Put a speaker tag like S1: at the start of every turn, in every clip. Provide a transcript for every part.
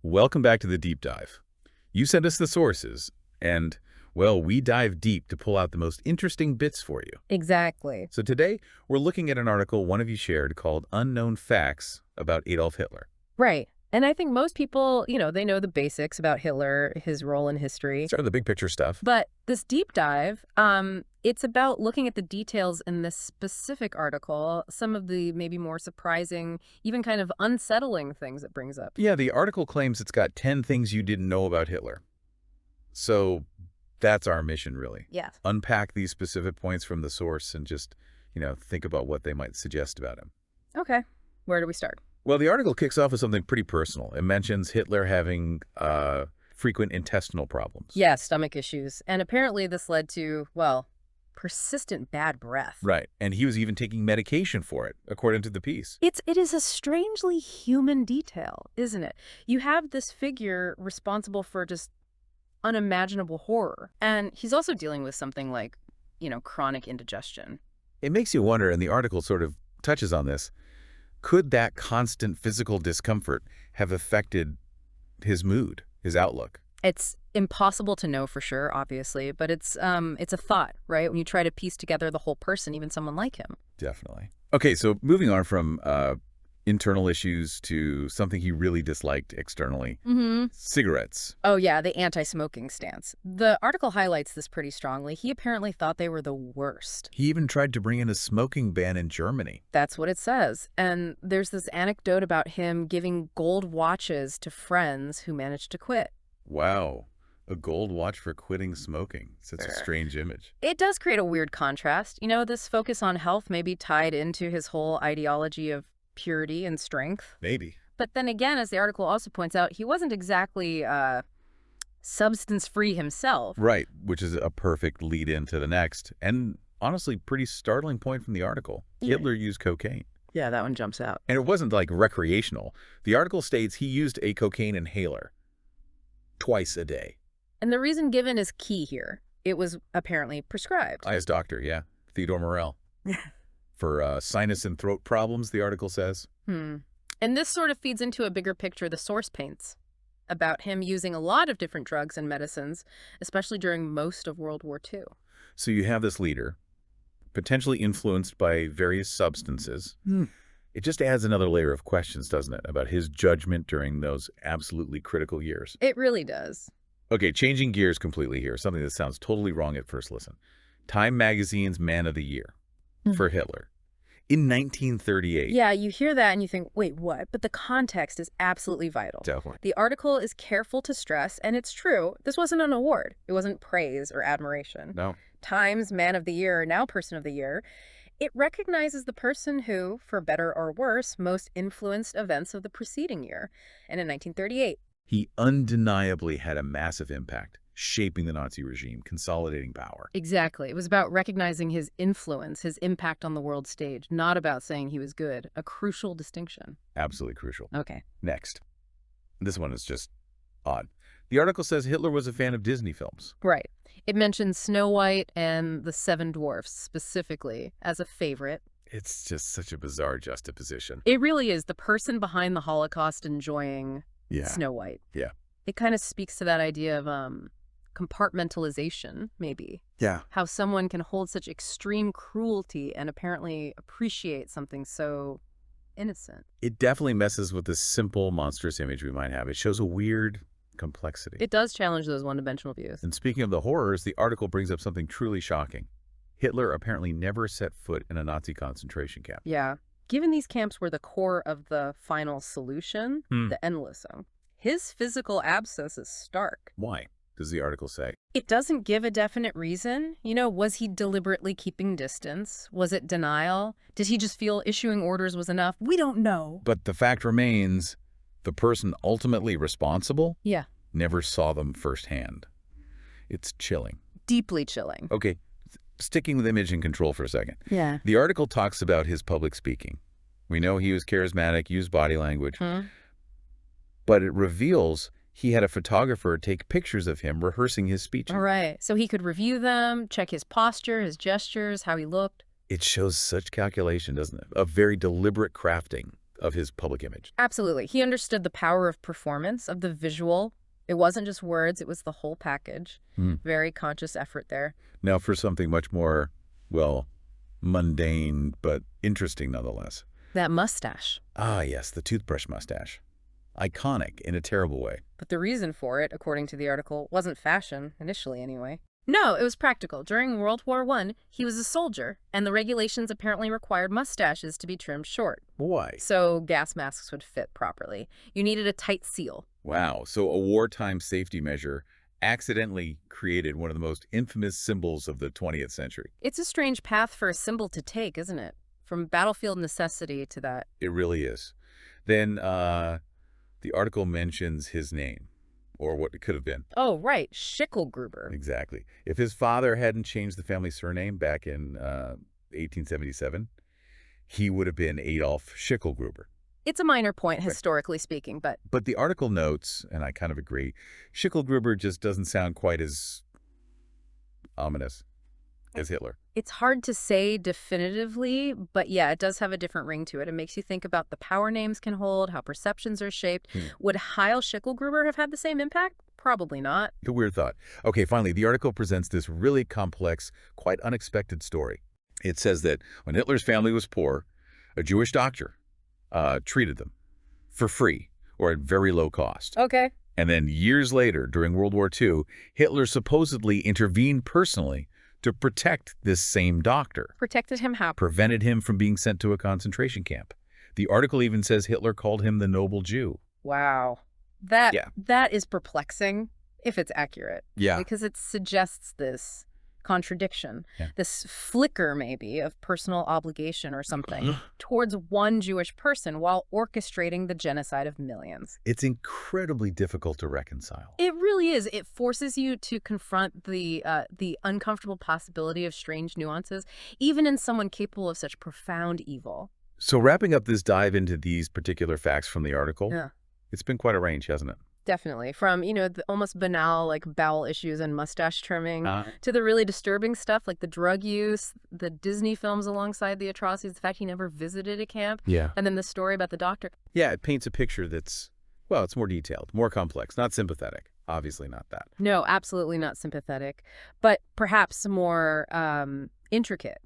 S1: Welcome back to the deep dive. You sent us the sources, and, well, we dive deep to pull out the most interesting bits for you.
S2: Exactly.
S1: So today, we're looking at an article one of you shared called Unknown Facts about Adolf Hitler.
S2: Right. And I think most people, they know the basics about Hitler, his role in history.
S1: Start with the big picture stuff.
S2: But this deep dive, it's about looking at the details in this specific article, some of the maybe more surprising, even kind of unsettling things it brings up.
S1: Yeah, the article claims it's got 10 things you didn't know about Hitler. So that's our mission, really.
S2: Yeah.
S1: Unpack these specific points from the source and just, think about what they might suggest about him.
S2: Okay. Where do we start?
S1: Well, the article kicks off with something pretty personal. It mentions Hitler having frequent intestinal problems.
S2: Yeah, stomach issues. And apparently this led to, persistent bad breath.
S1: Right. And he was even taking medication for it, according to the piece.
S2: It is a strangely human detail, isn't it? You have this figure responsible for just unimaginable horror. And he's also dealing with something like, chronic indigestion.
S1: It makes you wonder, and the article sort of touches on this, could that constant physical discomfort have affected his mood, his outlook?
S2: It's impossible to know for sure, obviously, but it's a thought, right? When you try to piece together the whole person, even someone like him.
S1: Definitely. Okay, so moving on from internal issues to something he really disliked externally. Cigarettes.
S2: Oh, yeah, the anti-smoking stance. The article highlights this pretty strongly. He apparently thought they were the worst.
S1: He even tried to bring in a smoking ban in Germany.
S2: That's what it says. And there's this anecdote about him giving gold watches to friends who managed to quit.
S1: Wow. A gold watch for quitting smoking. Such a strange image.
S2: It does create a weird contrast. This focus on health may be tied into his whole ideology of purity and strength.
S1: Maybe.
S2: But then again, as the article also points out, he wasn't exactly substance-free himself.
S1: Right, which is a perfect lead into the next, and honestly, pretty startling point from the article.
S2: Yeah.
S1: Hitler used cocaine.
S2: Yeah, that one jumps out.
S1: And it wasn't like recreational. The article states he used a cocaine inhaler twice a day.
S2: And the reason given is key here. It was apparently prescribed.
S1: By his doctor, yeah. Theodore Morell. For sinus and throat problems, the article says.
S2: And this sort of feeds into a bigger picture the source paints about him using a lot of different drugs and medicines, especially during most of World War II.
S1: So you have this leader, potentially influenced by various substances. It just adds another layer of questions, doesn't it, about his judgment during those absolutely critical years.
S2: It really does.
S1: Okay, changing gears completely here, something that sounds totally wrong at first listen. Time Magazine's Man of the Year for Hitler in 1938.
S2: Yeah, you hear that and you think, wait, what? But the context is absolutely vital.
S1: Definitely.
S2: The article is careful to stress, and it's true, this wasn't an award. It wasn't praise or admiration.
S1: No.
S2: Time's Man of the Year, now Person of the Year, it recognizes the person who, for better or worse, most influenced events of the preceding year. And in 1938,
S1: he undeniably had a massive impact, shaping the Nazi regime, consolidating power.
S2: Exactly. It was about recognizing his influence, his impact on the world stage, not about saying he was good. A crucial distinction.
S1: Absolutely crucial.
S2: Okay.
S1: Next. This one is just odd. The article says Hitler was a fan of Disney films.
S2: Right. It mentions Snow White and the Seven Dwarfs specifically as a favorite.
S1: It's just such a bizarre juxtaposition.
S2: It really is. The person behind the Holocaust enjoying
S1: Yeah.
S2: Snow White.
S1: Yeah.
S2: It kind of speaks to that idea of compartmentalization, maybe.
S1: Yeah.
S2: How someone can hold such extreme cruelty and apparently appreciate something so innocent.
S1: It definitely messes with the simple, monstrous image we might have. It shows a weird complexity.
S2: It does challenge those one-dimensional views.
S1: And speaking of the horrors, the article brings up something truly shocking. Hitler apparently never set foot in a Nazi concentration camp.
S2: Yeah. Given these camps were the core of the final solution, the Endlösung, his physical abscess is stark.
S1: Why, does the article say?
S2: It doesn't give a definite reason. Was he deliberately keeping distance? Was it denial? Did he just feel issuing orders was enough? We don't know.
S1: But the fact remains, the person ultimately responsible never saw them firsthand. It's chilling.
S2: Deeply chilling.
S1: Okay, sticking with image and control for a second.
S2: Yeah.
S1: The article talks about his public speaking. We know he was charismatic, used body language. But it reveals he had a photographer take pictures of him rehearsing his speeches.
S2: All right. So he could review them, check his posture, his gestures, how he looked.
S1: It shows such calculation, doesn't it? A very deliberate crafting of his public image.
S2: Absolutely. He understood the power of performance, of the visual. It wasn't just words, it was the whole package. Very conscious effort there.
S1: Now for something much more, well, mundane, but interesting nonetheless.
S2: That mustache.
S1: Ah, yes, the toothbrush mustache. Iconic in a terrible way.
S2: But the reason for it, according to the article, wasn't fashion, initially anyway. No, it was practical. During World War I, he was a soldier, and the regulations apparently required mustaches to be trimmed short.
S1: Why?
S2: So gas masks would fit properly. You needed a tight seal.
S1: Wow, so a wartime safety measure accidentally created one of the most infamous symbols of the 20th century.
S2: It's a strange path for a symbol to take, isn't it? From battlefield necessity to that.
S1: It really is. Then the article mentions his name, or what it could have been.
S2: Oh, right. Schicklgruber.
S1: Exactly. If his father hadn't changed the family surname back in 1877, he would have been Adolf Schicklgruber.
S2: It's a minor point, historically speaking, but...
S1: But the article notes, and I kind of agree, Schicklgruber just doesn't sound quite as ominous as Hitler.
S2: It's hard to say definitively, but yeah, it does have a different ring to it. It makes you think about the power names can hold, how perceptions are shaped. Would Heil Schicklgruber have had the same impact? Probably not.
S1: A weird thought. Okay, finally, the article presents this really complex, quite unexpected story. It says that when Hitler's family was poor, a Jewish doctor treated them for free or at very low cost.
S2: Okay.
S1: And then years later, during World War II, Hitler supposedly intervened personally to protect this same doctor.
S2: Protected him how?
S1: Prevented him from being sent to a concentration camp. The article even says Hitler called him the noble Jew.
S2: Wow. That is perplexing, if it's accurate.
S1: Yeah.
S2: Because it suggests this contradiction, this flicker maybe of personal obligation or something towards one Jewish person while orchestrating the genocide of millions.
S1: It's incredibly difficult to reconcile.
S2: It really is. It forces you to confront the uncomfortable possibility of strange nuances, even in someone capable of such profound evil.
S1: So wrapping up this dive into these particular facts from the article, it's been quite a range, hasn't it?
S2: Definitely. From, the almost banal, like, bowel issues and mustache trimming to the really disturbing stuff, like the drug use, the Disney films alongside the atrocities, the fact he never visited a camp, and then the story about the doctor.
S1: Yeah, it paints a picture that's, well, it's more detailed, more complex, not sympathetic. Obviously not that.
S2: No, absolutely not sympathetic, but perhaps more intricate.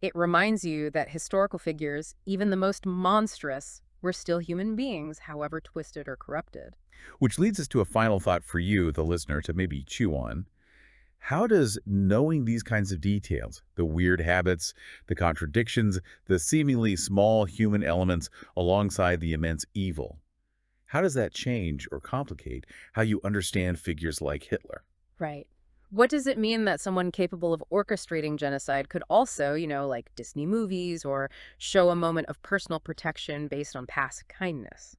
S2: It reminds you that historical figures, even the most monstrous, were still human beings, however twisted or corrupted.
S1: Which leads us to a final thought for you, the listener, to maybe chew on. How does knowing these kinds of details, the weird habits, the contradictions, the seemingly small human elements alongside the immense evil, how does that change or complicate how you understand figures like Hitler?
S2: Right. What does it mean that someone capable of orchestrating genocide could also, like Disney movies, or show a moment of personal protection based on past kindness?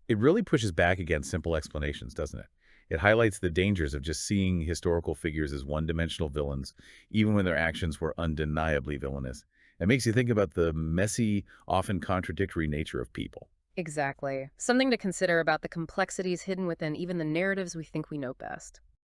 S1: It really pushes back against simple explanations, doesn't it? It highlights the dangers of just seeing historical figures as one-dimensional villains, even when their actions were undeniably villainous. It makes you think about the messy, often contradictory nature of people.
S2: Exactly. Something to consider about the complexities hidden within even the narratives we think we know best.